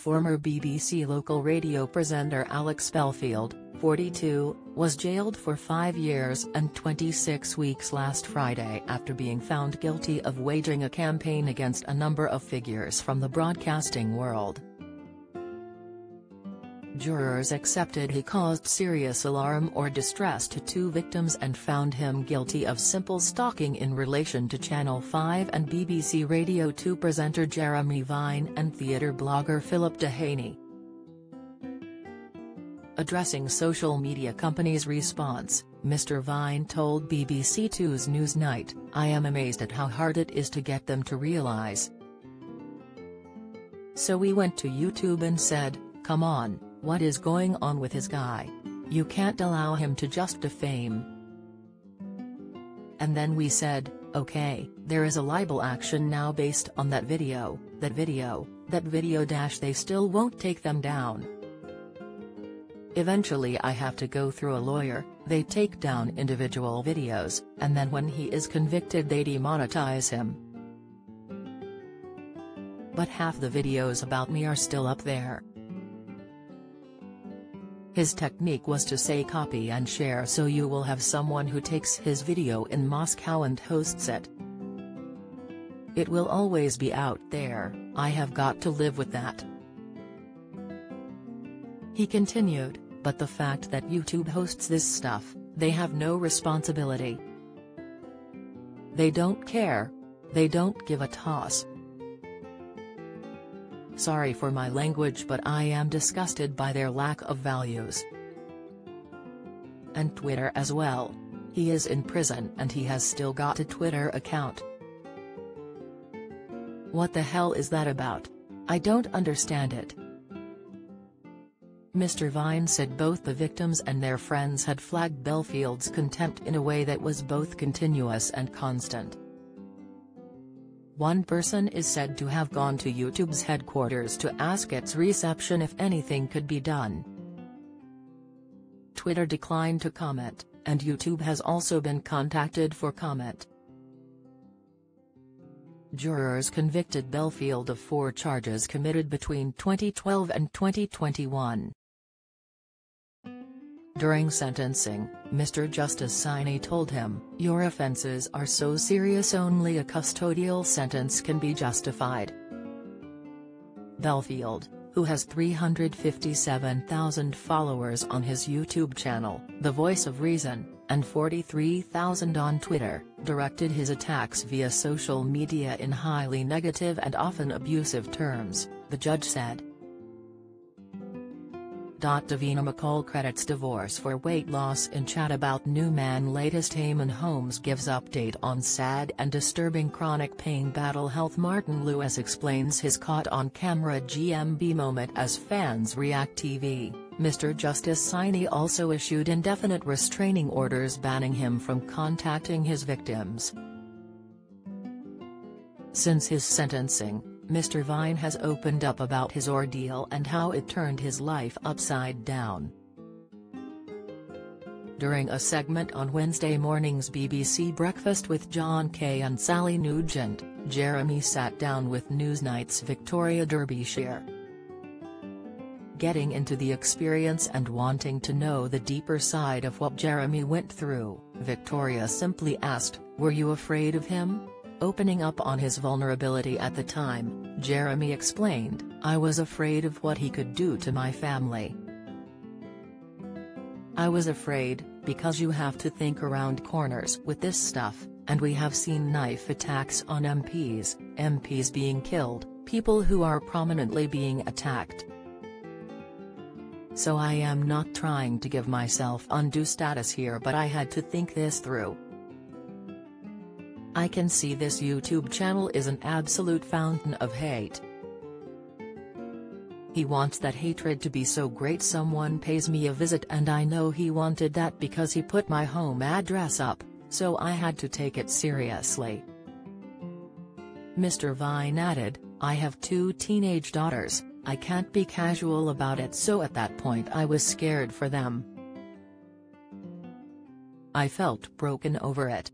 Former BBC local radio presenter Alex Belfield, 42, was jailed for 5 years and 26 weeks last Friday after being found guilty of waging a campaign against a number of figures from the broadcasting world. Jurors accepted he caused serious alarm or distress to 2 victims and found him guilty of simple stalking in relation to Channel 5 and BBC Radio 2 presenter Jeremy Vine and theatre blogger Philip Dehaney. Addressing social media companies' response, Mr. Vine told BBC Two's Newsnight, "I am amazed at how hard it is to get them to realise. So we went to YouTube and said, come on. What is going on with his guy? You can't allow him to just defame. And then we said, okay, there is a libel action now based on that video, they still won't take them down. Eventually I have to go through a lawyer, they take down individual videos, and then when he is convicted they demonetize him. But half the videos about me are still up there." His technique was to say copy and share, so you will have someone who takes his video in Moscow and hosts it. It will always be out there, I have got to live with that. He continued, but the fact that YouTube hosts this stuff, they have no responsibility. They don't care. They don't give a toss. Sorry for my language, but I am disgusted by their lack of values. And Twitter as well. He is in prison and he has still got a Twitter account. What the hell is that about? I don't understand it. Mr. Vine said both the victims and their friends had flagged Belfield's contempt in a way that was both continuous and constant. One person is said to have gone to YouTube's headquarters to ask its reception if anything could be done. Twitter declined to comment, and YouTube has also been contacted for comment. Jurors convicted Belfield of 4 charges committed between 2012 and 2021. During sentencing, Mr. Justice Saini told him, "Your offences are so serious only a custodial sentence can be justified." Belfield, who has 357,000 followers on his YouTube channel, The Voice of Reason, and 43,000 on Twitter, directed his attacks via social media in highly negative and often abusive terms, the judge said. Davina McCall credits divorce for weight loss in chat about new man latest. Eamon Holmes gives update on sad and disturbing chronic pain battle. Health. Martin Lewis explains his caught on camera GMB moment as fans react. TV. Mr. Justice Saini also issued indefinite restraining orders banning him from contacting his victims. Since his sentencing, Mr. Vine has opened up about his ordeal and how it turned his life upside down. During a segment on Wednesday morning's BBC Breakfast with John Kay and Sally Nugent, Jeremy sat down with Newsnight's Victoria Derbyshire. Getting into the experience and wanting to know the deeper side of what Jeremy went through, Victoria simply asked, "Were you afraid of him?" Opening up on his vulnerability at the time, Jeremy explained, "I was afraid of what he could do to my family. I was afraid, because you have to think around corners with this stuff, and we have seen knife attacks on MPs being killed, people who are prominently being attacked. So I am not trying to give myself undue status here, but I had to think this through. I can see this YouTube channel is an absolute fountain of hate. He wants that hatred to be so great someone pays me a visit, and I know he wanted that because he put my home address up, so I had to take it seriously." Mr. Vine added, "I have 2 teenage daughters, I can't be casual about it, so at that point I was scared for them. I felt broken over it.